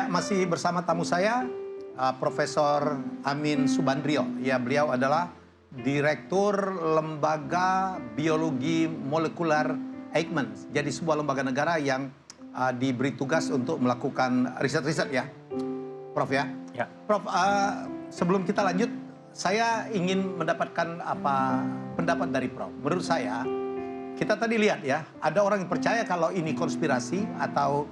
masih bersama tamu saya, Profesor Amin Subandrio. Ya, beliau adalah Direktur Lembaga Biologi Molekuler Eijkman. Jadi sebuah lembaga negara yang diberi tugas untuk melakukan riset-riset ya, Prof ya. Ya. Prof, sebelum kita lanjut, saya ingin mendapatkan pendapat dari Prof. Menurut saya, kita tadi lihat ya, ada orang yang percaya kalau ini konspirasi atau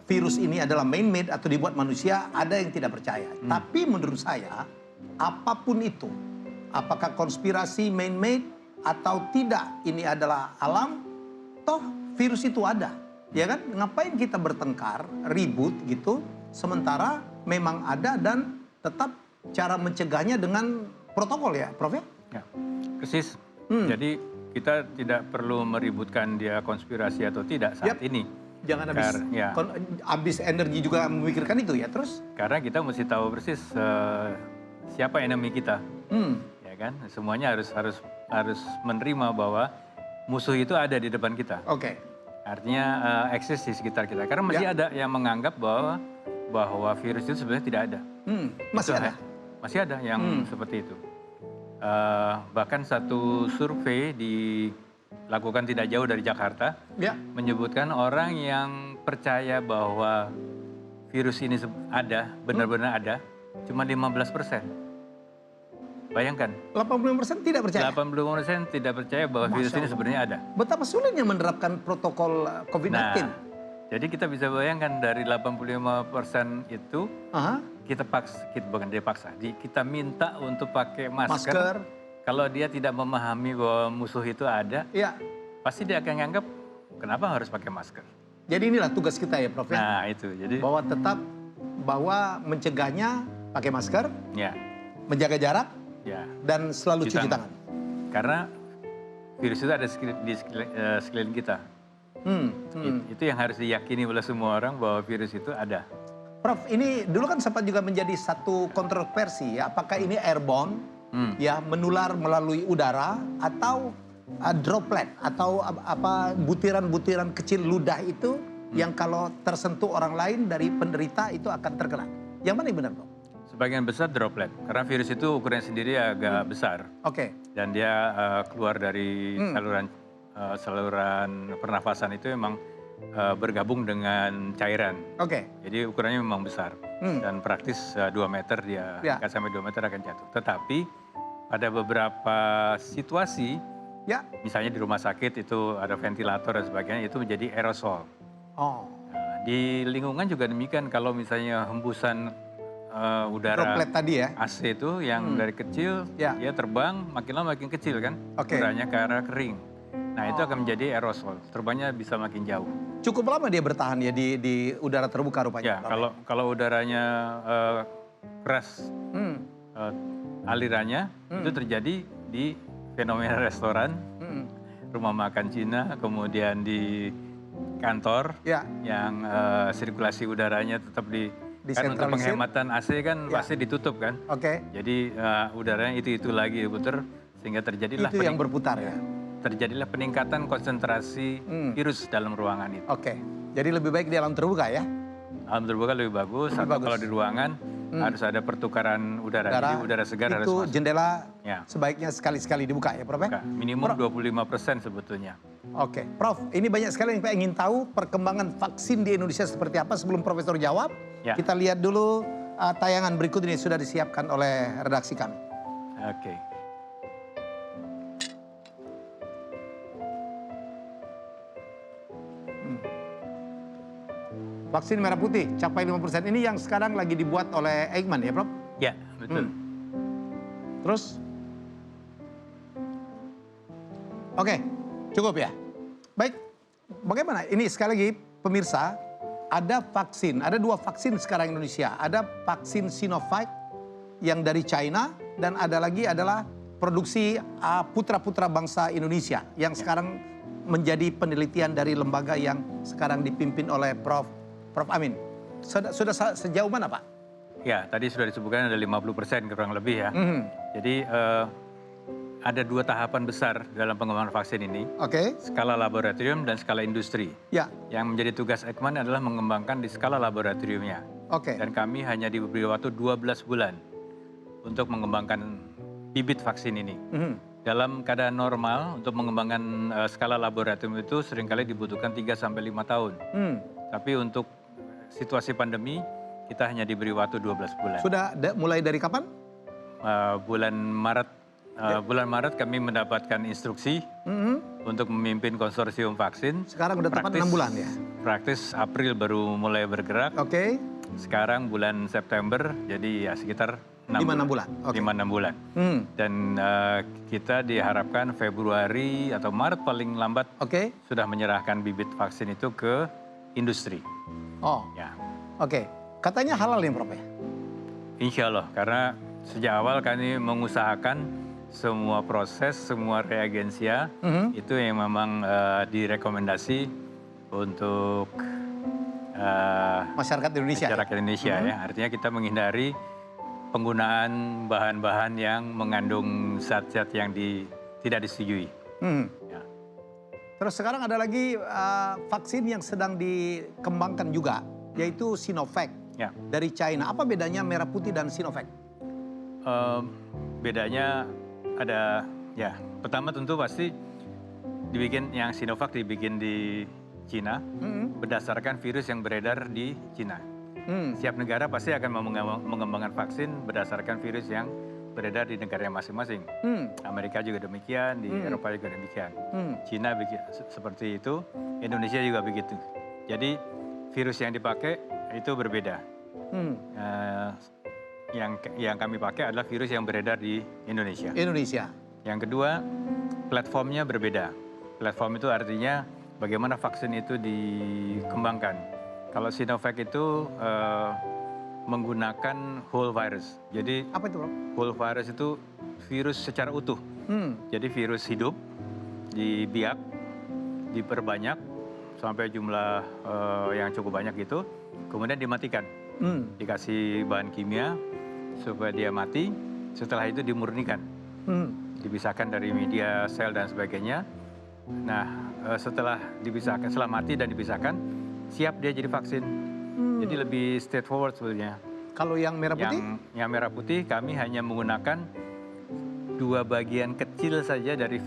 virus ini adalah man-made atau dibuat manusia, ada yang tidak percaya. Tapi menurut saya, apapun itu, apakah konspirasi man-made atau tidak, ini adalah alam, toh virus itu ada. Ya kan? Ngapain kita bertengkar, ribut gitu, sementara memang ada dan tetap cara mencegahnya dengan protokol ya, Prof ya? Ya, persis. Jadi kita tidak perlu meributkan dia konspirasi atau tidak saat ini. Jangan habis energi juga memikirkan itu ya terus. Karena kita mesti tahu persis siapa enemy kita, ya kan? Semuanya harus menerima bahwa musuh itu ada di depan kita. Oke. Artinya eksis di sekitar kita. Karena masih ada yang menganggap bahwa virus itu sebenarnya tidak ada. Masih ada. Masih ada yang seperti itu. Bahkan satu survei dilakukan tidak jauh dari Jakarta, menyebutkan orang yang percaya bahwa virus ini ada, benar-benar ada, cuma 15%. Bayangkan. 85% tidak percaya? 85% tidak percaya bahwa virus ini sebenarnya ada. Betapa sulitnya menerapkan protokol COVID-19? Nah, jadi kita bisa bayangkan dari 85% itu, kita minta untuk pakai masker. Kalau dia tidak memahami bahwa musuh itu ada, pasti dia akan menganggap kenapa harus pakai masker. Jadi inilah tugas kita ya, Prof. Nah itu, jadi bahwa mencegahnya pakai masker, menjaga jarak, dan selalu cuci tangan. Karena virus itu ada di sekeliling kita. Itu yang harus diyakini oleh semua orang bahwa virus itu ada. Prof, ini dulu kan sempat juga menjadi satu kontroversi ya, apakah ini airborne? Ya, menular melalui udara atau droplet atau butiran-butiran kecil ludah itu yang kalau tersentuh orang lain dari penderita itu akan terkena. Yang mana yang benar, Prof? Sebagian besar droplet, karena virus itu ukurannya sendiri agak besar. Oke. Dan dia keluar dari saluran pernafasan itu memang bergabung dengan cairan. Oke. Jadi ukurannya memang besar. Dan praktis 2 meter dia, akan sampai 2 meter akan jatuh. Tetapi pada beberapa situasi, misalnya di rumah sakit itu ada ventilator dan sebagainya, itu menjadi aerosol. Nah, di lingkungan juga demikian, kalau misalnya hembusan udara droplet tadi ya, AC itu yang dari kecil, dia terbang makin lama makin kecil kan, ukurannya ke arah kering. Nah itu akan menjadi aerosol, terbangnya bisa makin jauh. Cukup lama dia bertahan ya di udara terbuka rupanya? Ya, kalau udaranya keras alirannya, itu terjadi di fenomena restoran, rumah makan Cina, kemudian di kantor yang sirkulasi udaranya tetap kan untuk penghematan AC kan pasti ditutup kan. Jadi udaranya itu lagi putar sehingga terjadilah itu yang berputar ya. Terjadilah peningkatan konsentrasi virus dalam ruangan itu. Jadi lebih baik di alam terbuka ya? Alam terbuka lebih bagus, kalau di ruangan harus ada pertukaran udara, jadi udara segar harus masuk. Itu jendela sebaiknya sekali-sekali dibuka ya, Prof? Minimum 25% sebetulnya. Prof, ini banyak sekali yang saya ingin tahu perkembangan vaksin di Indonesia seperti apa. Sebelum Profesor jawab, kita lihat dulu tayangan berikut ini sudah disiapkan oleh redaksi kami. Vaksin merah putih capai 5%. Ini yang sekarang lagi dibuat oleh Eijkman ya, Prof? Ya, betul. Terus? Cukup ya? Baik, bagaimana? Ini sekali lagi pemirsa, ada vaksin, ada 2 vaksin sekarang Indonesia. Ada vaksin Sinovac yang dari China dan ada lagi adalah produksi putra-putra bangsa Indonesia yang sekarang menjadi penelitian dari lembaga yang sekarang dipimpin oleh Prof Amin. Sudah sejauh mana, Pak? Ya, tadi sudah disebutkan ada 50% kurang lebih ya. Jadi ada 2 tahapan besar dalam pengembangan vaksin ini. Skala laboratorium dan skala industri. Yang menjadi tugas Eijkman adalah mengembangkan di skala laboratoriumnya. Oke. Dan kami hanya diberi waktu 12 bulan untuk mengembangkan bibit vaksin ini. Dalam keadaan normal untuk mengembangkan skala laboratorium itu seringkali dibutuhkan 3-5 tahun. Tapi untuk situasi pandemi kita hanya diberi waktu 12 bulan. Sudah mulai dari kapan? Bulan Maret kami mendapatkan instruksi untuk memimpin konsorsium vaksin. Sekarang udah tepat 6 bulan ya? Praktis April baru mulai bergerak. Oke. Sekarang bulan September, jadi ya sekitar 5-6 bulan. 5-6 bulan. Dan kita diharapkan Februari atau Maret paling lambat sudah menyerahkan bibit vaksin itu ke industri. Oh, ya. Oke. Katanya halal ya, Prof? Insya Allah, karena sejak awal kami mengusahakan semua proses, semua reagensia itu yang memang direkomendasi untuk masyarakat Indonesia. Masyarakat Indonesia ya. Artinya kita menghindari penggunaan bahan-bahan yang mengandung zat-zat yang tidak disetujui. Ya. Terus sekarang ada lagi vaksin yang sedang dikembangkan juga, yaitu Sinovac dari China. Apa bedanya merah putih dan Sinovac? Bedanya ada, ya pertama tentu pasti yang Sinovac dibikin di Cina berdasarkan virus yang beredar di Cina. Setiap negara pasti akan mengembangkan vaksin berdasarkan virus yang beredar di negaranya masing-masing. Amerika juga demikian, di Eropa juga demikian. Cina seperti itu, Indonesia juga begitu. Jadi virus yang dipakai itu berbeda. Yang kami pakai adalah virus yang beredar di Indonesia. Yang kedua, platformnya berbeda. Platform itu artinya bagaimana vaksin itu dikembangkan. Kalau Sinovac itu menggunakan whole virus. Jadi apa itu, Bro? Whole virus itu virus secara utuh. Jadi virus hidup dibiak, diperbanyak sampai jumlah yang cukup banyak itu, kemudian dimatikan. Dikasih bahan kimia supaya dia mati, setelah itu dimurnikan. Dipisahkan dari media sel dan sebagainya. Nah, setelah mati dan dipisahkan, siap dia jadi vaksin. Jadi lebih straightforward sebetulnya. Kalau yang merah putih? Yang merah putih kami hanya menggunakan 2 bagian kecil saja dari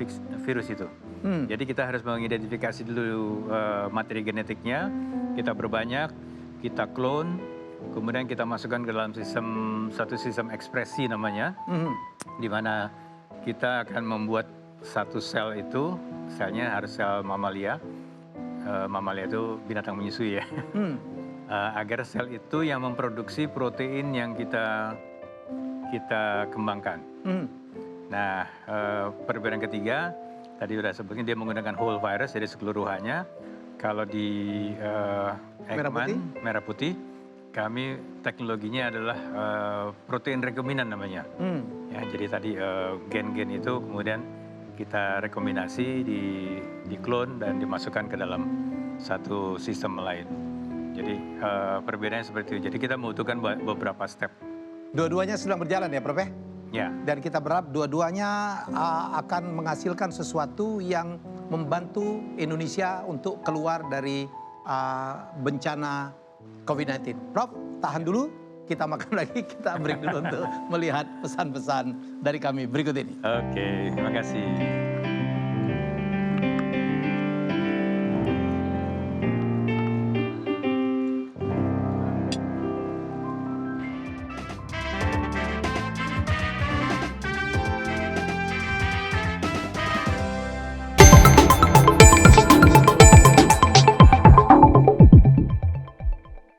virus itu. Jadi kita harus mengidentifikasi dulu materi genetiknya, kita perbanyak, kita clone, kemudian kita masukkan ke dalam satu sistem ekspresi namanya, di mana kita akan membuat satu sel itu, selnya harus sel mamalia. Mamalia itu binatang menyusui ya. Agar sel itu yang memproduksi protein yang kita kembangkan. Nah, perbedaan ketiga, tadi sudah sebutkan dia menggunakan whole virus, jadi seluruhannya. Kalau di merah putih, kami teknologinya adalah protein rekombinan namanya. Ya, jadi tadi gen-gen itu kemudian kita rekombinasi, di clone dan dimasukkan ke dalam satu sistem lain. Jadi perbedaannya seperti itu. Jadi kita membutuhkan beberapa step. Dua-duanya sedang berjalan ya, Prof? Ya. Dan kita berharap dua-duanya akan menghasilkan sesuatu yang membantu Indonesia untuk keluar dari bencana COVID-19. Prof, tahan dulu. Kita makan lagi, kita break dulu untuk melihat pesan-pesan dari kami berikut ini. Oke, terima kasih.